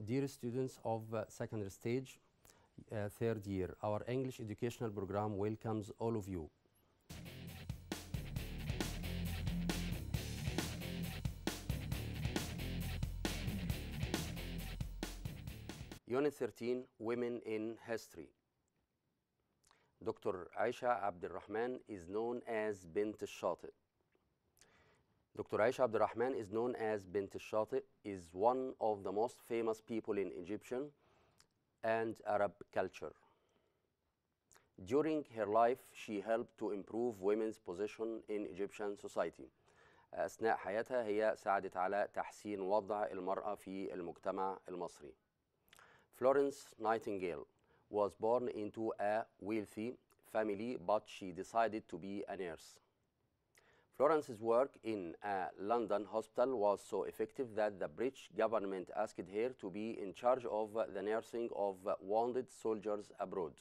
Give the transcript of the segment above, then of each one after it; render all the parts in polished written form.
Dear students of secondary stage, third year, our English educational program welcomes all of you. Unit 13, Women in History. Dr. Aisha Abdurrahman is known as Bint al-Shati. Dr. Aisha Abdurrahman is known as Bint al-Shati, is one of the most famous people in Egyptian and Arab culture. During her life, she helped to improve women's position in Egyptian society. أثناء حياتها هي ساعدت على تحسين وضع المرأة في المجتمع المصري. Florence Nightingale was born into a wealthy family, but she decided to be a nurse. Florence's work in a London hospital was so effective that the British government asked her to be in charge of the nursing of wounded soldiers abroad.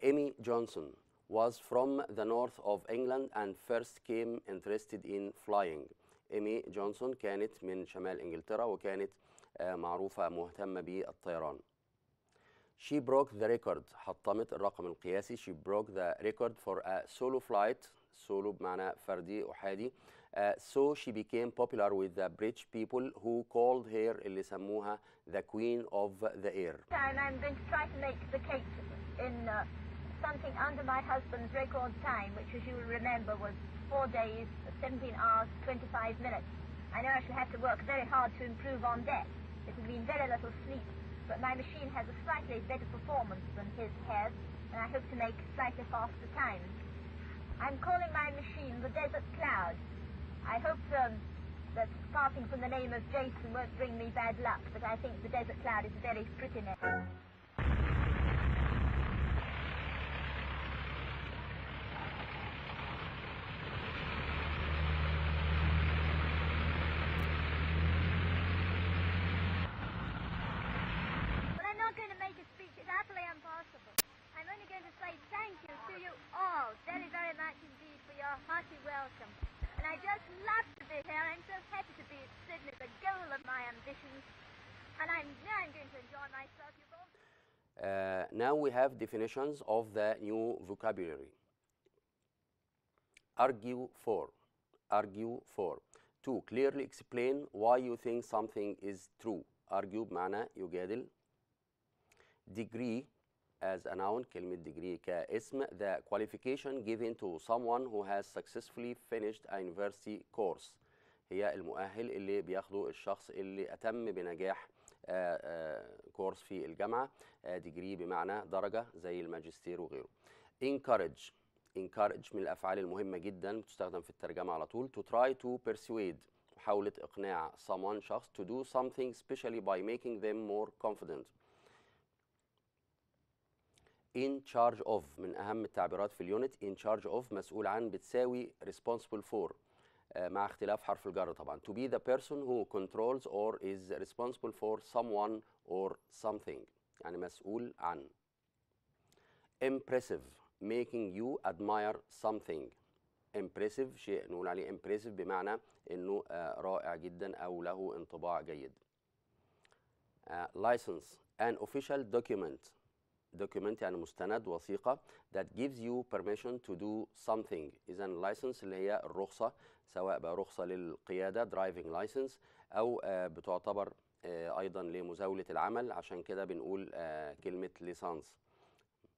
Amy Johnson was from the north of England and first came interested in flying. إيمي جونسون كانت من شمال إنجلترا وكانت معروفة مهتمة بالطيران. She broke the record. حطمت الرقم القياسي. She broke the record for a solo flight. solo بمعنى فردي أحادي. So she became popular with the British people who called her اللي سموها the Queen of the Air. And I'm going to try to make the cake in something under my husband's record time, which, as you will remember, was 4 days, 17 hours, 25 minutes. I know I shall have to work very hard to improve on that. It has been very little sleep, but my machine has a slightly better performance than his has, and I hope to make slightly faster time. I'm calling my machine the Desert Cloud. I hope that starting from the name of Jason won't bring me bad luck, but I think the Desert Cloud is a very pretty name. Hearty welcome. And I just love to be here. I'm so happy to be at Sydney, the goal of my ambitions. And I'm going to enjoy myself. Now we have definitions of the new vocabulary. Argue for. Argue for. To clearly explain why you think something is true. Argue بمعنى يجادل. Degree as a noun, كلمة degree كاسم, the qualification given to someone who has successfully finished a university course. هي المؤهل اللي بياخده الشخص اللي أتم بنجاح كورس في الجامعة. degree بمعنى درجة زي الماجستير وغيره. encourage. encourage من الأفعال المهمة جدا بتستخدم في الترجمة على طول. to try to persuade. محاولة إقناع someone شخص to do something especially by making them more confident. in charge of من أهم التعبيرات في اليونت. in charge of مسؤول عن بتساوي responsible for مع اختلاف حرف الجر طبعا. to be the person who controls or is responsible for someone or something يعني مسؤول عن. impressive making you admire something. impressive شيء نقول عليه impressive بمعنى إنه رائع جدا أو له انطباع جيد. license an official document. document يعني مستند وثيقة that gives you permission to do something. إذا license اللي هي الرخصة سواء بقى رخصة للقيادة driving license أو بتعتبر أيضا لمزاولة العمل. عشان كده بنقول كلمة ليسانس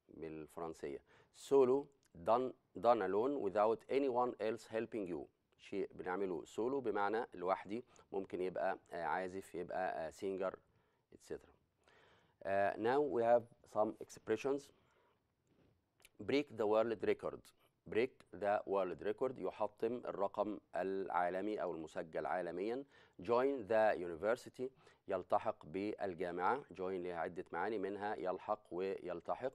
بالفرنسية. solo done alone without anyone else helping you. شيء بنعمله solo بمعنى لوحدي. ممكن يبقى عازف يبقى singer etc. Now we have some expressions. break the world record. break the world record يحطم الرقم العالمي أو المسجل عالميا. join the university يلتحق بالجامعة. join لها عدة معاني منها يلحق ويلتحق.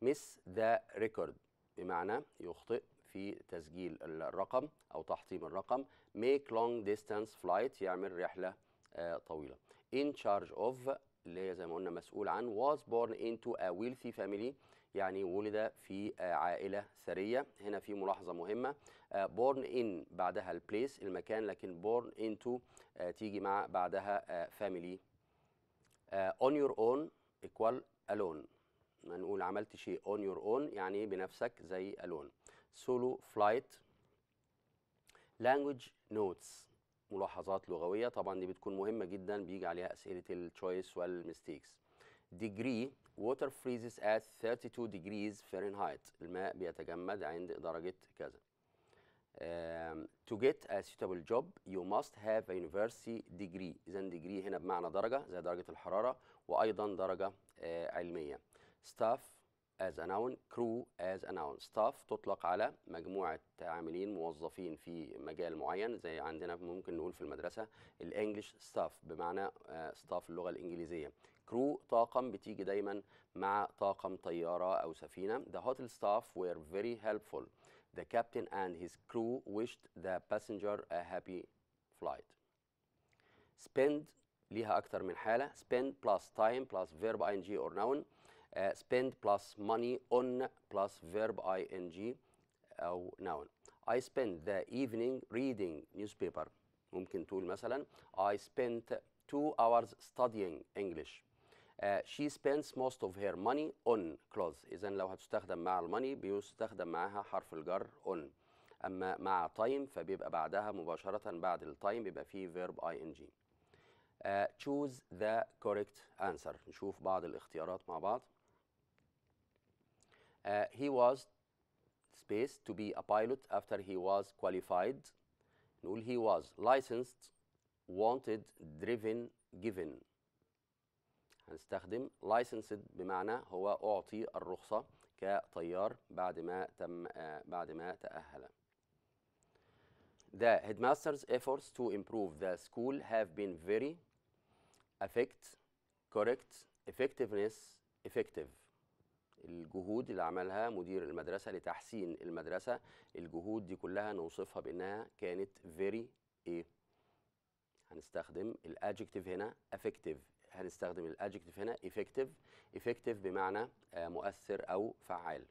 miss the record بمعنى يخطئ في تسجيل الرقم أو تحطيم الرقم. make long distance flight يعمل رحلة طويلة. in charge of اللي هي زي ما قلنا مسؤول عن. was born into a wealthy family يعني ولد في عائلة ثرية. هنا في ملاحظة مهمة، born in بعدها البليس المكان، لكن born into تيجي مع بعدها family. on your own equal alone. ما نقول عملت شيء on your own يعني بنفسك زي alone. solo flight. language notes ملاحظات لغوية، طبعا دي بتكون مهمة جدا بيجي عليها أسئلة التشويس والميستيكس. degree water freezes at 32 degrees Fahrenheit الماء بيتجمد عند درجة كذا. to get a suitable job you must have a university degree. إذن degree هنا بمعنى درجة زي درجة الحرارة، وأيضا درجة علمية. staff as a noun. crew as a noun. staff تطلق على مجموعة عاملين موظفين في مجال معين، زي عندنا ممكن نقول في المدرسة الانجليش staff بمعنى staff اللغة الإنجليزية. crew طاقم بتيجي دايما مع طاقم طيارة أو سفينة. the hotel staff were very helpful. the captain and his crew wished the passenger a happy flight. spend ليها أكتر من حالة. spend plus time plus verb ing or noun. spend plus money on plus verb ing أو noun. I spent the evening reading newspaper. ممكن تقول مثلا I spent 2 hours studying English. she spends most of her money on clothes. إذا لو هتستخدم مع الماني بيستخدم معها حرف الجر on. أما مع time فبيبقى بعدها مباشرة بعد التايم بيبقى فيه verb ing. choose the correct answer. نشوف بعض الاختيارات مع بعض. he was space to be a pilot after he was qualified. نقول he was licensed, wanted, driven, given. هنستخدم licensed بمعنى هو أعطي الرخصة كطيار بعد ما تأهل. The headmaster's efforts to improve the school have been very correct, effectiveness, effective. الجهود اللي عملها مدير المدرسة لتحسين المدرسة، الجهود دي كلها نوصفها بأنها كانت very هنستخدم الادجكتيف هنا effective. هنستخدم الادجكتيف هنا effective بمعنى مؤثر أو فعال،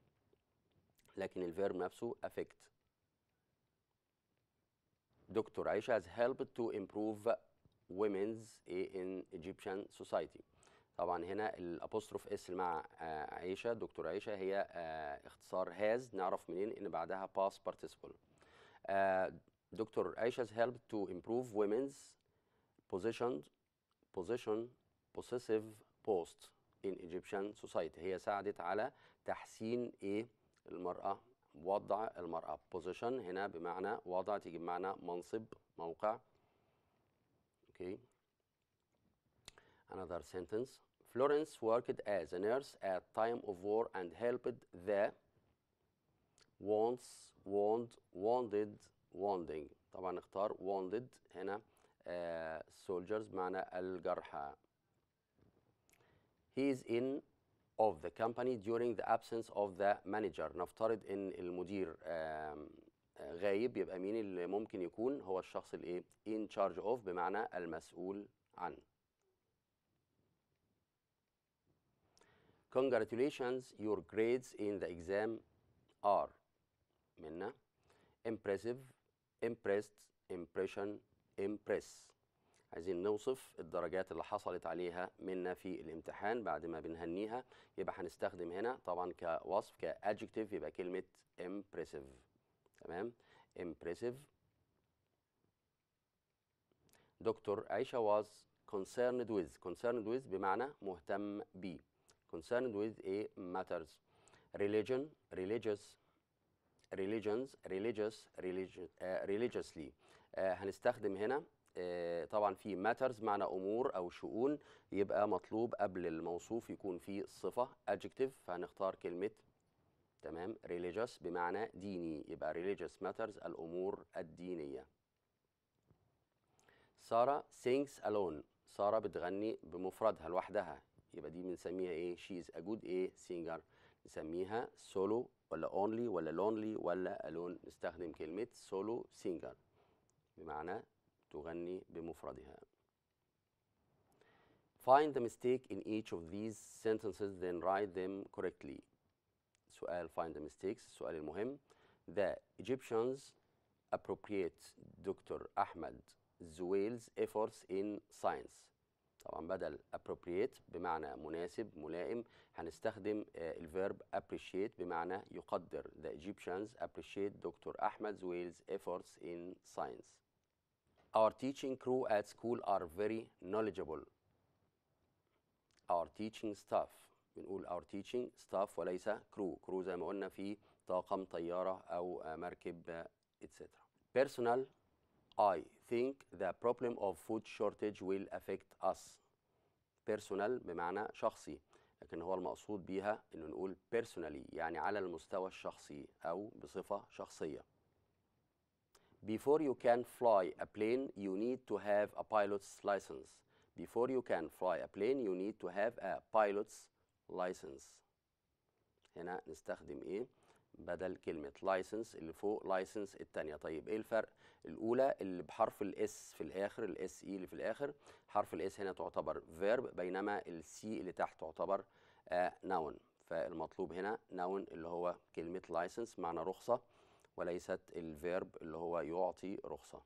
لكن الفيرب نفسه affect. دكتور عائشة has helped to improve women's in Egyptian society. طبعا هنا الابوستروف اس مع عائشة، دكتور عائشة، هي اختصار has. نعرف منين ان بعدها past participle. دكتور عائشة has helped to improve women's possessive post in Egyptian society. هي ساعدت على تحسين المرأة، وضع المرأة. position هنا بمعنى وضع، تيجي بمعنى منصب، موقع. okay. Another sentence. Florence worked as a nurse at time of war and helped the wounding. طبعا اختار wounded هنا soldiers معنى الجرحى. He is in of the company during the absence of the manager. نفترض ان المدير غايب، يبقى مين اللي ممكن يكون؟ هو الشخص اللي in charge of بمعنى المسؤول عن. Congratulations, your grades in the exam are منا impressive, impressed, impression, impress. عايزين نوصف الدرجات اللي حصلت عليها منا في الامتحان بعد ما بنهنيها، يبقى هنستخدم هنا طبعا كوصف كadjective يبقى كلمة impressive. تمام. impressive. دكتور عائشة was concerned with بمعنى مهتم بيه. concerned with matters. religion, religious, religions, religiously. هنستخدم هنا طبعا في matters معنى أمور أو شؤون، يبقى مطلوب قبل الموصوف يكون في صفة adjective، فهنختار كلمة تمام. religious بمعنى ديني، يبقى religious matters الأمور الدينية. سارة sings alone. سارة بتغني بمفردها لوحدها، يبقى دي بنسميها ايه؟ she is a good ايه singer. نسميها solo ولا only ولا lonely ولا alone. نستخدم كلمة solo singer بمعنى تغني بمفردها. Find the mistake in each of these sentences then write them correctly. سؤال find the mistakes، السؤال المهم. The Egyptians appropriate Dr. أحمد زويل's efforts in science. طبعا بدل appropriate بمعنى مناسب ملائم هنستخدم الفيرب appreciate بمعنى يقدر. The Egyptians appreciate Dr. أحمد زويل's efforts in science. Our teaching crew at school are very knowledgeable. Our teaching staff. بنقول our teaching staff وليس crew زي ما قلنا في طاقم طيارة أو مركب etc. Personal. I think the problem of food shortage will affect us. Personal بمعنى شخصي، لكن هو المقصود بيها إنه نقول personally يعني على المستوى الشخصي أو بصفة شخصية. Before you can fly a plane you need to have a pilot's license. Before you can fly a plane you need to have a pilot's license. هنا نستخدم ايه بدل كلمة license اللي فوق license التانية؟ طيب ايه الفرق؟ الأولى اللي بحرف الاس في الآخر، الاس اي اللي في الآخر، حرف الاس هنا تعتبر verb، بينما السي اللي تحت تعتبر noun. فالمطلوب هنا noun اللي هو كلمة license معنى رخصة، وليست الفيرب اللي هو يعطي رخصة.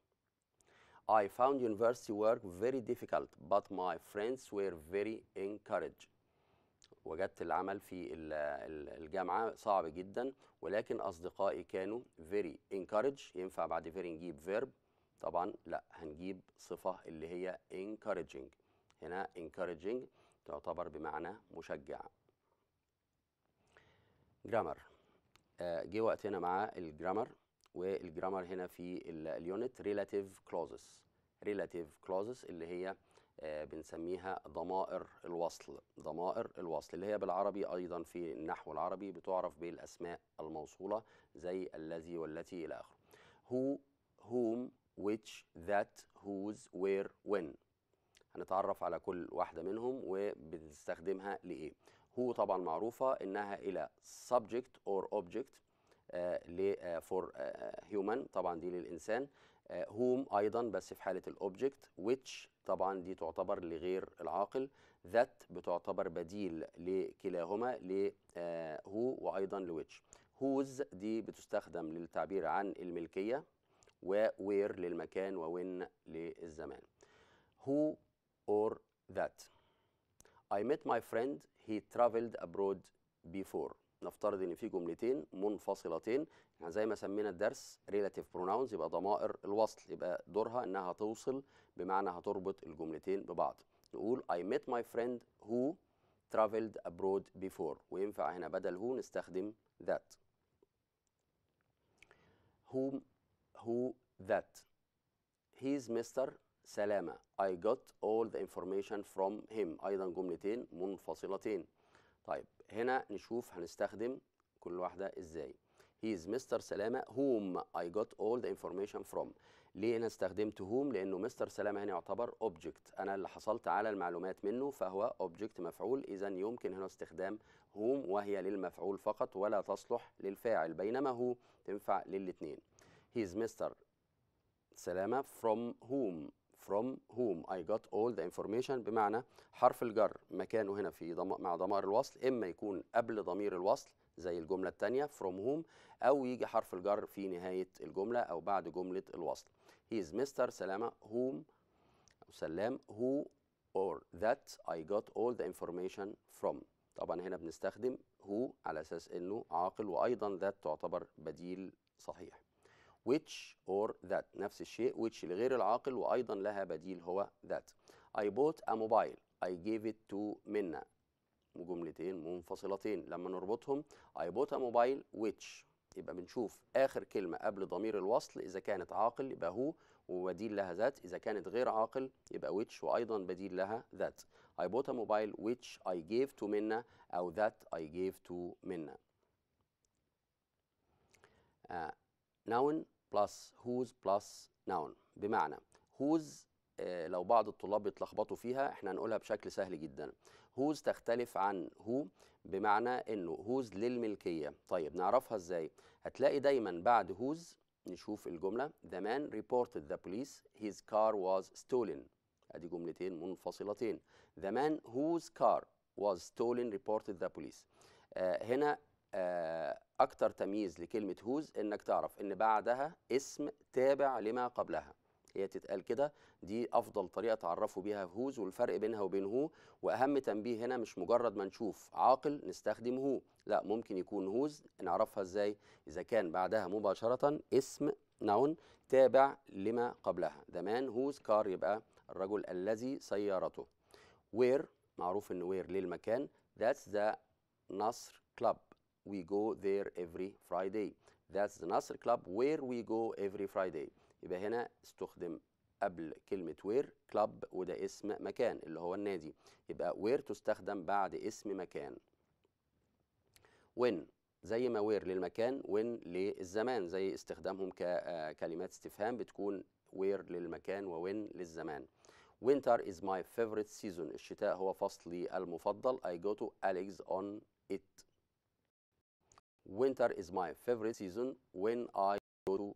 I found university work very difficult but my friends were very encouraged. وجدت العمل في الجامعة صعب جدا ولكن أصدقائي كانوا very encouraged. ينفع بعد very نجيب verb؟ طبعا لا، هنجيب صفة اللي هي encouraging. هنا encouraging تعتبر بمعنى مشجع. grammar. جه وقتنا مع الجرامر، والجرامر هنا في اليونت relative clauses. relative clauses اللي هي بنسميها ضمائر الوصل. ضمائر الوصل اللي هي بالعربي أيضا في النحو العربي بتعرف بالأسماء الموصولة زي الذي والتي إلى آخره. who, whom, which, that, whose, where, when. هنتعرف على كل واحدة منهم وبنستخدمها لإيه. هو طبعا معروفة إنها إلى subject or object for human، طبعا دي للإنسان. whom أيضا بس في حالة الأوبجكت. which طبعا دي تعتبر لغير العاقل. that بتعتبر بديل لكلاهما هو وأيضا لwhich. whose دي بتستخدم للتعبير عن الملكية، where للمكان وwhen للزمان. who or that. I met my friend he traveled abroad before. نفترض ان في جملتين منفصلتين، يعني زي ما سمينا الدرس relative pronouns يبقى ضمائر الوصل، يبقى دورها انها توصل بمعنى هتربط الجملتين ببعض. نقول I met my friend who traveled abroad before، وينفع هنا بدل who نستخدم that. who that. He's Mr. سلامة. I got all the information from him. أيضا جملتين منفصلتين. طيب هنا نشوف هنستخدم كل واحدة إزاي. He is Mr. سلامة whom I got all the information from. ليه أنا استخدمت whom؟ لأنه مستر سلامة هنا يعتبر object، أنا اللي حصلت على المعلومات منه، فهو object مفعول، إذا يمكن هنا استخدام whom وهي للمفعول فقط ولا تصلح للفاعل، بينما هو تنفع للاتنين. He is Mr. سلامة from whom I got all the information، بمعنى حرف الجر مكانه هنا في مع ضمائر الوصل إما يكون قبل ضمير الوصل زي الجملة الثانية from whom، أو يجي حرف الجر في نهاية الجملة أو بعد جملة الوصل. He is Mr. سلامة سلام who or that I got all the information from. طبعا هنا بنستخدم who على أساس إنه عاقل، وأيضا that تعتبر بديل صحيح. which or that نفس الشيء، which لغير العاقل وأيضا لها بديل هو that. I bought a mobile I gave it to منى. جملتين منفصلتين لما نربطهم I bought a mobile which، يبقى بنشوف آخر كلمة قبل ضمير الوصل إذا كانت عاقل يبقى هو وبديل لها that، إذا كانت غير عاقل يبقى which وأيضا بديل لها that. I bought a mobile which I gave to منى أو that I gave to منى. noun plus whose plus noun. بمعنى whose لو بعض الطلاب بيتلخبطوا فيها احنا هنقولها بشكل سهل جدا. whose تختلف عن who بمعنى انه whose للملكية. طيب نعرفها ازاي؟ هتلاقي دايما بعد whose نشوف الجملة the man reported the police his car was stolen. ادي جملتين منفصلتين. the man whose car was stolen reported the police. هنا اكتر تمييز لكلمة whose انك تعرف ان بعدها اسم تابع لما قبلها. هي تتقال كده، دي افضل طريقه تعرفوا بيها هوز والفرق بينها وبين هو. واهم تنبيه هنا مش مجرد ما نشوف عاقل نستخدم هو، لا، ممكن يكون هوز نعرفها ازاي؟ اذا كان بعدها مباشره اسم نون تابع لما قبلها. the man whose car يبقى الرجل الذي سيارته. where معروف ان where للمكان. that's the نصر club we go there every Friday. that's the نصر club where we go every Friday. يبقى هنا استخدم قبل كلمة where club وده اسم مكان اللي هو النادي، يبقى where تستخدم بعد اسم مكان. when زي ما where للمكان when للزمان، زي استخدامهم ككلمات استفهام بتكون where للمكان وwhen للزمان. winter is my favorite season. الشتاء هو فصلي المفضل. I go to Alex on it. winter is my favorite season when I go to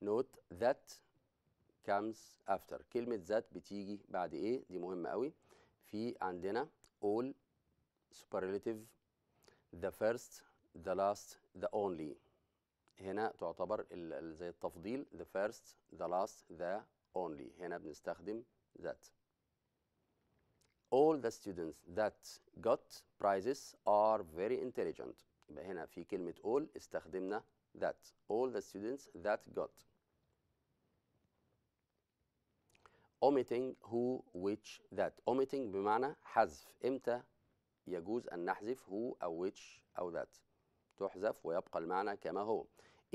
note that comes after. كلمة that بتيجي بعد ايه؟ دي مهمة قوي. في عندنا all superlative the first the last the only. هنا تعتبر زي التفضيل the first the last the only. هنا بنستخدم that. all the students that got prizes are very intelligent. يبقى هنا في كلمة all استخدمنا that. all the students that got. omitting who which that. omitting بمعنى حذف. امتى يجوز أن نحذف who أو which أو that؟ تحذف ويبقى المعنى كما هو.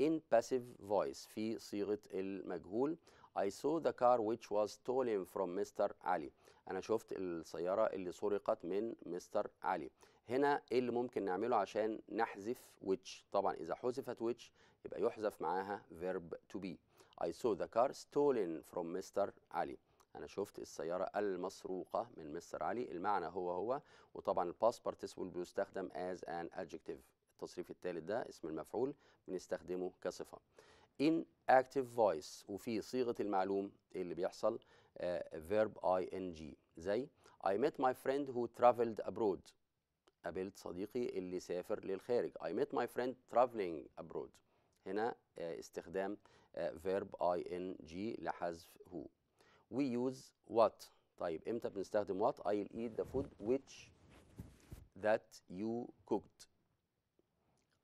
in passive voice في صيغة المجهول. I saw the car which was stolen from Mr. علي. أنا شفت السيارة اللي سرقت من مستر علي. هنا إيه اللي ممكن نعمله عشان نحذف which؟ طبعا إذا حذفت which يبقى يحذف معاها verb to be. I saw the car stolen from Mr. علي. أنا شفت السيارة المسروقة من مستر علي. المعنى هو وطبعا الباست participle بيستخدم as an adjective. التصريف الثالث ده اسم المفعول بنستخدمه كصفة. in active voice وفي صيغة المعلوم إيه اللي بيحصل؟ verb ing. زي I met my friend who traveled abroad. قابلت صديقي اللي سافر للخارج. I met my friend traveling abroad. هنا استخدام verb ing لحذف who. we use what. طيب امتى بنستخدم what؟ I'll eat the food which that you cooked.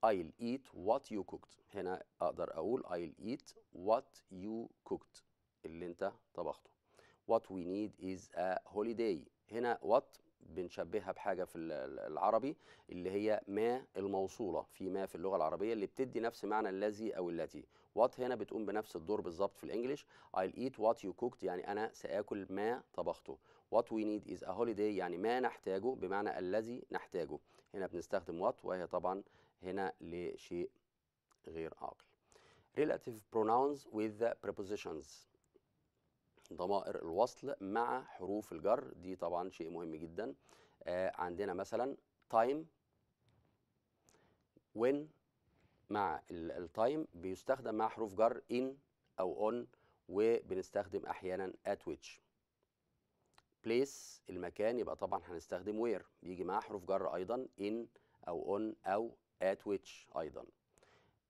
I'll eat what you cooked. هنا أقدر أقول I'll eat what you cooked اللي أنت طبخته. What we need is a holiday. هنا what بنشبهها بحاجة في العربي اللي هي ما الموصولة. في ما في اللغة العربية اللي بتدي نفس معنى الذي أو التي. what هنا بتقوم بنفس الدور بالظبط في الإنجليش. I'll eat what you cooked يعني أنا سآكل ما طبخته. What we need is a holiday يعني ما نحتاجه بمعنى الذي نحتاجه. هنا بنستخدم what وهي طبعا هنا لشيء غير عاقل. relative pronouns with prepositions. ضمائر الوصل مع حروف الجر، دي طبعا شيء مهم جدا. عندنا مثلا time when مع التايم بيستخدم مع حروف جر in أو on وبنستخدم أحيانا at which. place المكان يبقى طبعا هنستخدم where بيجي مع حروف جر أيضا in أو on أو at which أيضا.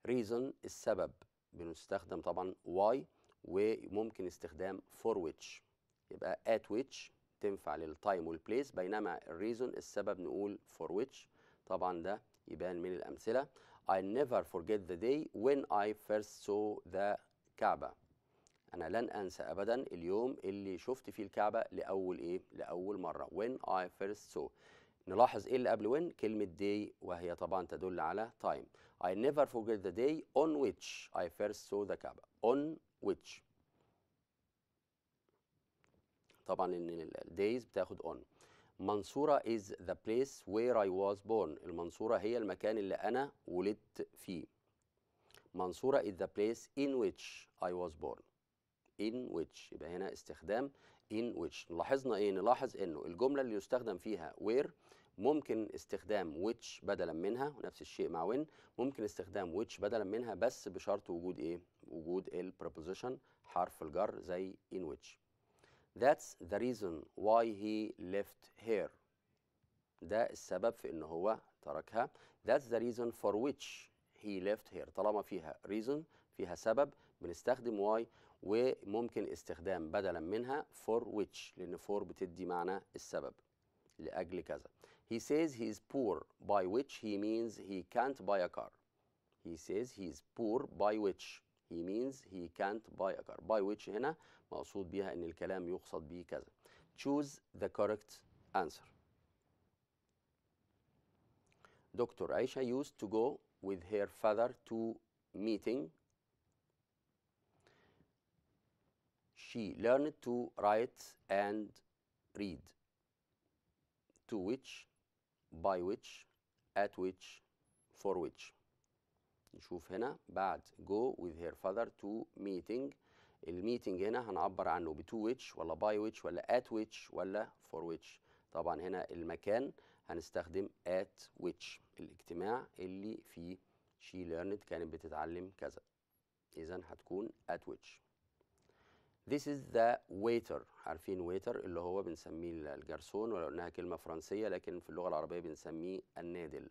reason السبب بنستخدم طبعا why وممكن استخدام for which. يبقى at which تنفع للتايم والبليس، بينما الريزون السبب نقول for which. طبعا ده يبان من الأمثلة. I never forget the day when I first saw the كعبة. أنا لن أنسى أبدا اليوم اللي شفت فيه الكعبة لأول مرة. when I first saw. نلاحظ إيه اللي قبل when؟ كلمة day وهي طبعا تدل على time. I never forget the day on which I first saw the كعبة. on which. طبعا إن ال days بتاخد on. منصورة is the place where I was born. المنصورة هي المكان اللي أنا ولدت فيه. منصورة is the place in which I was born. in which، يبقى هنا استخدام in which. لاحظنا ايه؟ نلاحظ انه الجملة اللي يستخدم فيها where ممكن استخدام which بدلا منها، ونفس الشيء مع when ممكن استخدام which بدلا منها، بس بشرط وجود ايه؟ وجود ال preposition حرف الجر زي in which. That's the reason why he left here. ده السبب في ان هو تركها. That's the reason for which he left here. طالما فيها reason فيها سبب بنستخدم why، وممكن استخدام بدلا منها for which، لان for بتدي معنى السبب لأجل كذا. He says he is poor, by which he means he can't buy a car. He says he is poor, by which he means he can't buy a car. By which هنا مقصود بيها ان الكلام يقصد به كذا. Choose the correct answer. Dr. Aisha used to go with her father to meeting. She learned to write and read. To which, by which, at which, for which. نشوف هنا بعد go with her father to meeting. الميتنج هنا هنعبر عنه ب to which ولا by which ولا at which ولا for which. طبعا هنا المكان هنستخدم at which، الاجتماع اللي فيه she learned كانت بتتعلم كذا، إذن هتكون at which. This is the waiter. عارفين waiter اللي هو بنسميه الجرسون، ولو انها كلمة فرنسية لكن في اللغة العربية بنسميه النادل.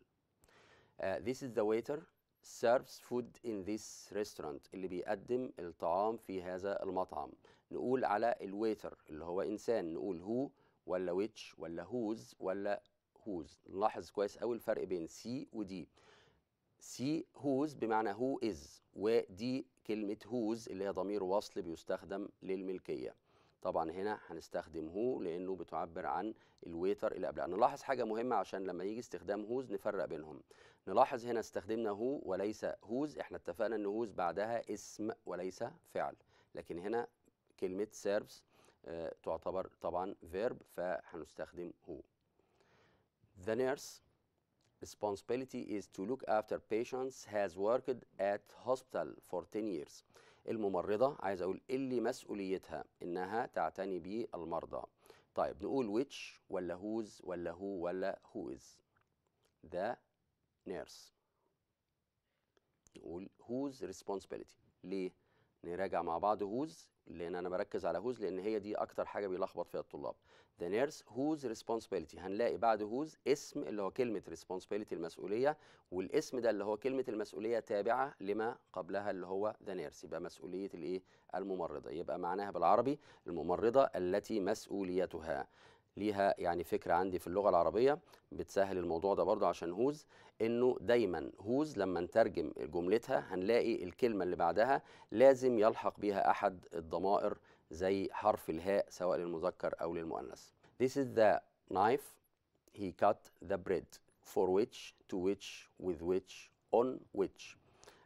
This is the waiter serves food in this restaurant. اللي بيقدم الطعام في هذا المطعم. نقول على الويتر اللي هو إنسان نقول who ولا which ولا whose ولا whose. نلاحظ كويس أوي الفرق بين سي ودي. سي whose بمعنى who is، ودي كلمة whose اللي هي ضمير وصل بيستخدم للملكية. طبعا هنا هنستخدم who لأنه بتعبر عن الويتر اللي قبلها. نلاحظ حاجة مهمة عشان لما يجي استخدام whose نفرق بينهم. نلاحظ هنا استخدمنا who وليس whose. احنا اتفقنا ان whose بعدها اسم وليس فعل، لكن هنا كلمة serves تعتبر طبعا verb، فهنستخدم who. The nurse responsibility is to look after patients has worked at hospital for 10 years. الممرضة عايز أقول اللي مسؤوليتها إنها تعتني بالمرضى. طيب نقول which ولا whose ولا who ولا who is. The nurse. نقول whose responsibility. ليه؟ نراجع مع بعض whose، لأن أنا بركز على whose لأن هي دي أكتر حاجة بيلخبط فيها الطلاب. The nurse whose responsibility. هنلاقي بعد whose اسم اللي هو كلمة responsibility المسؤولية، والاسم ده اللي هو كلمة المسؤولية تابعة لما قبلها اللي هو the nurse، يبقى مسؤولية الإيه؟ الممرضة. يبقى معناها بالعربي الممرضة التي مسؤوليتها. ليها يعني فكرة عندي في اللغة العربية بتسهل الموضوع ده برضه عشان هوز، انه دايما هوز لما نترجم جملتها هنلاقي الكلمة اللي بعدها لازم يلحق بيها احد الضمائر زي حرف الهاء سواء للمذكر او للمؤنث. This is the knife he cut the bread for which, to which, with which, on which.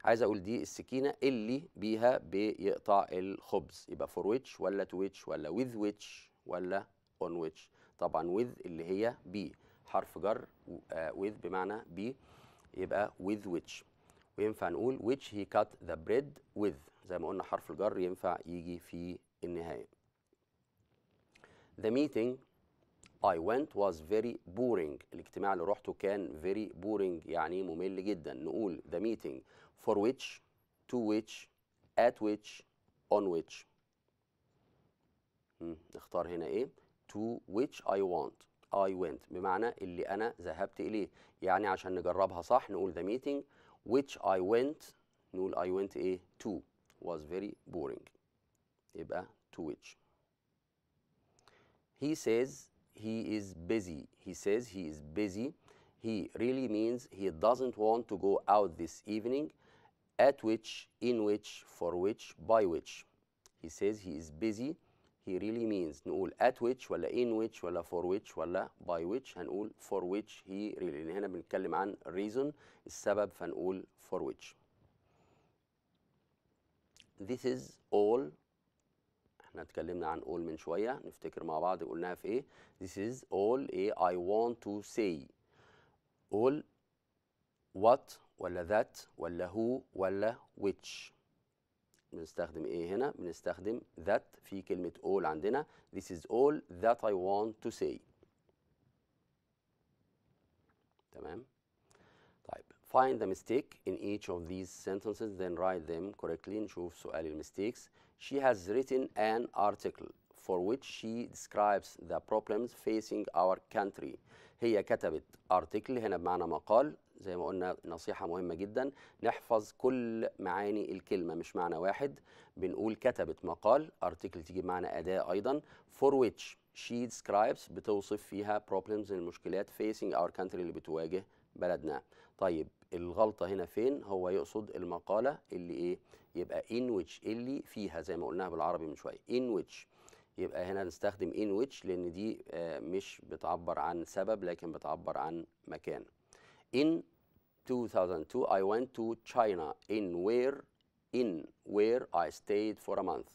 عايز اقول دي السكينة اللي بيها بيقطع الخبز، يبقى for which ولا to which ولا with which ولا on which. طبعا with اللي هي بي حرف جر with بمعنى بي، يبقى with which. وينفع نقول which he cut the bread with، زي ما قلنا حرف الجر ينفع يجي في النهاية. The meeting I went was very boring. الاجتماع اللي رحته كان very boring يعني ممل جدا. نقول the meeting for which, to which, at which, on which. نختار هنا ايه؟ to which I went بمعنى اللي أنا ذهبت إليه. يعني عشان نجربها صح نقول the meeting which I went، نقول I went إيه؟ to was very boring، يبقى to which. He says he is busy. He says he is busy. He really means he doesn't want to go out this evening. At which, in which, for which, by which. He says he is busy. He really means نقول at which ولا in which ولا for which ولا by which. هنقول for which he really، لأن هنا بنتكلم عن reason السبب، فنقول for which. This is all. احنا اتكلمنا عن all من شوية، نفتكر مع بعض قلناها في ايه. This is all ايه I want to say. all what ولا that ولا who ولا which. بنستخدم ايه هنا؟ بنستخدم that في كلمة all عندنا. This is all that I want to say. تمام. طيب find the mistake in each of these sentences then write them correctly. نشوف سؤال المستيكس. She has written an article for which she describes the problems facing our country. هي كتبت article هنا بمعنى مقال. زي ما قلنا نصيحة مهمة جدا، نحفظ كل معاني الكلمة مش معنى واحد. بنقول كتبت مقال، article تيجي بمعنى أداة أيضا. for which she describes بتوصف فيها problems المشكلات facing our country اللي بتواجه بلدنا. طيب الغلطة هنا فين؟ هو يقصد المقالة اللي ايه؟ يبقى in which اللي فيها زي ما قلناها بالعربي من شوية in which. يبقى هنا نستخدم in which لأن دي مش بتعبر عن سبب لكن بتعبر عن مكان. In 2002 I went to China in where I stayed for a month.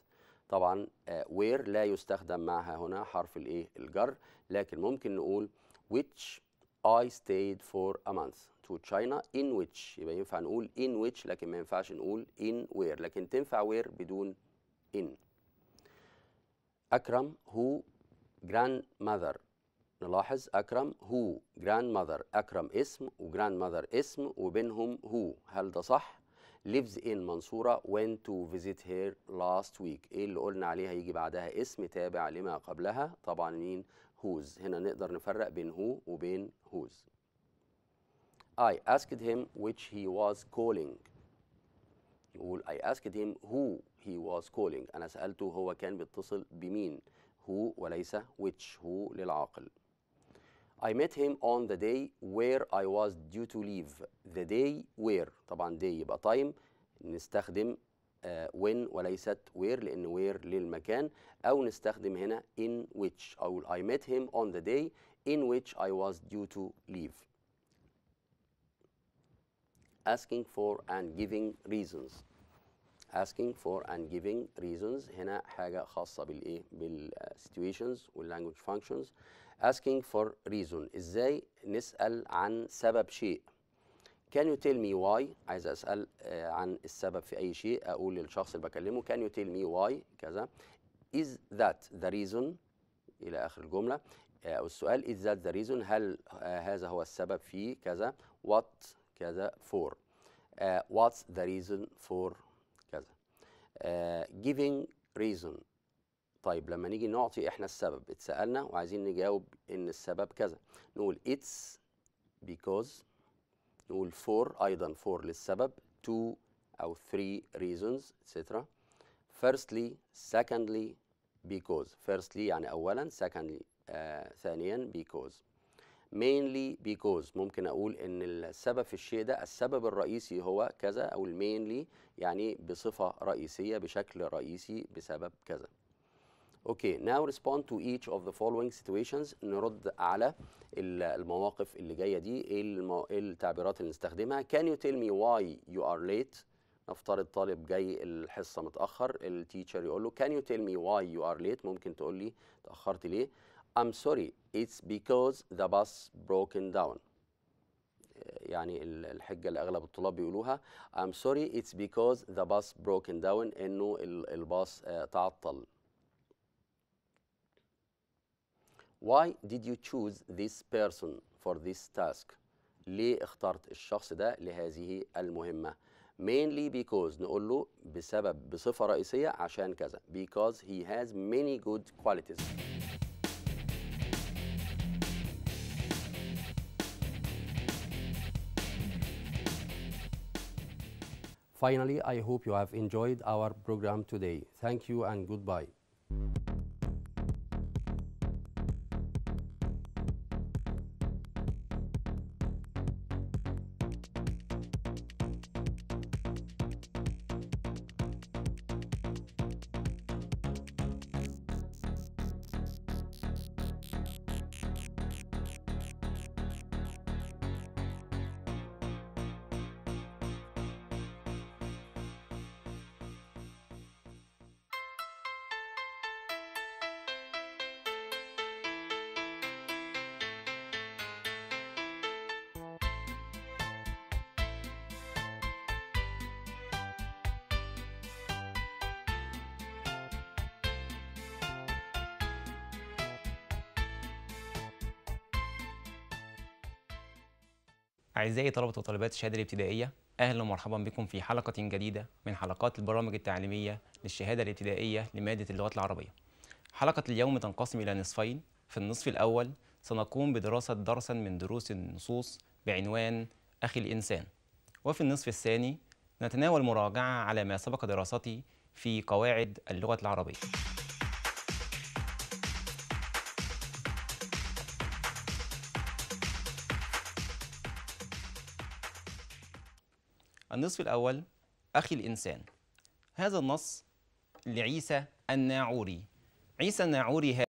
طبعا where لا يستخدم معها هنا حرف الايه؟ الجر، لكن ممكن نقول which I stayed for a month to China in which. يبقى ينفع نقول in which لكن ما ينفعش نقول in where، لكن تنفع where بدون in. أكرم who grandmother. نلاحظ أكرم who grandmother. أكرم اسم و grandmother اسم وبينهم who. هل ده صح؟ lives in منصورة went to visit her last week. ايه اللي قلنا عليها يجي بعدها اسم تابع لما قبلها؟ طبعا مين؟ whose. هنا نقدر نفرق بين who وبين whose. I asked him which he was calling. نقول I asked him who he was calling. أنا سألته هو كان بيتصل بمين. who وليس which. who للعاقل. I met him on the day where I was due to leave. The day where. طبعا day يبقى time. نستخدم when وليست where لأن where للمكان، أو نستخدم هنا in which. أو I met him on the day in which I was due to leave. Asking for and giving reasons. Asking for and giving reasons هنا حاجة خاصة بالإيه؟ بالsituations والlanguage functions. Asking for reason. إزاي نسأل عن سبب شيء؟ Can you tell me why؟ عايز أسأل عن السبب في أي شيء، أقول للشخص اللي بكلمه Can you tell me why كذا. Is that the reason؟ إلى آخر الجملة. والسؤال is that the reason؟ هل هذا هو السبب في كذا. What كذا for. What's the reason for كذا. Giving reason. طيب لما نيجي نعطي احنا السبب، اتسألنا وعايزين نجاوب ان السبب كذا، نقول it's because. نقول for ايضا for للسبب. two او three reasons etc. firstly secondly because. firstly يعني اولا. secondly ثانيا because. mainly because. ممكن اقول ان السبب في الشيء ده السبب الرئيسي هو كذا، او mainly يعني بصفة رئيسية بشكل رئيسي بسبب كذا. Okay, now respond to each of the following situations. نرد على المواقف اللي جاية دي. ايه التعبيرات اللي نستخدمها؟ Can you tell me why you are late؟ نفترض طالب جاي الحصة متأخر، التيتشر يقول له Can you tell me why you are late؟ ممكن تقول لي تأخرت ليه؟ I'm sorry, it's because the bus broken down. يعني الحجة اللي أغلب الطلاب بيقولوها I'm sorry, it's because the bus broken down. إنه الباص تعطل. Why did you choose this person for this task؟ ليه اخترت الشخص ده لهذه المهمة؟ Mainly because. نقول له بسبب بصفة رئيسية عشان كذا. Because he has many good qualities. Finally, I hope you have enjoyed our program today. Thank you and goodbye. أعزائي طلبة وطالبات الشهادة الابتدائية، أهلا ومرحبا بكم في حلقة جديدة من حلقات البرامج التعليمية للشهادة الابتدائية لمادة اللغات العربية. حلقة اليوم تنقسم إلى نصفين. في النصف الأول سنقوم بدراسة درسا من دروس النصوص بعنوان أخي الإنسان، وفي النصف الثاني نتناول مراجعة على ما سبق دراسته في قواعد اللغة العربية. النصف الأول: أخي الإنسان. هذا النص لعيسى الناعوري. عيسى الناعوري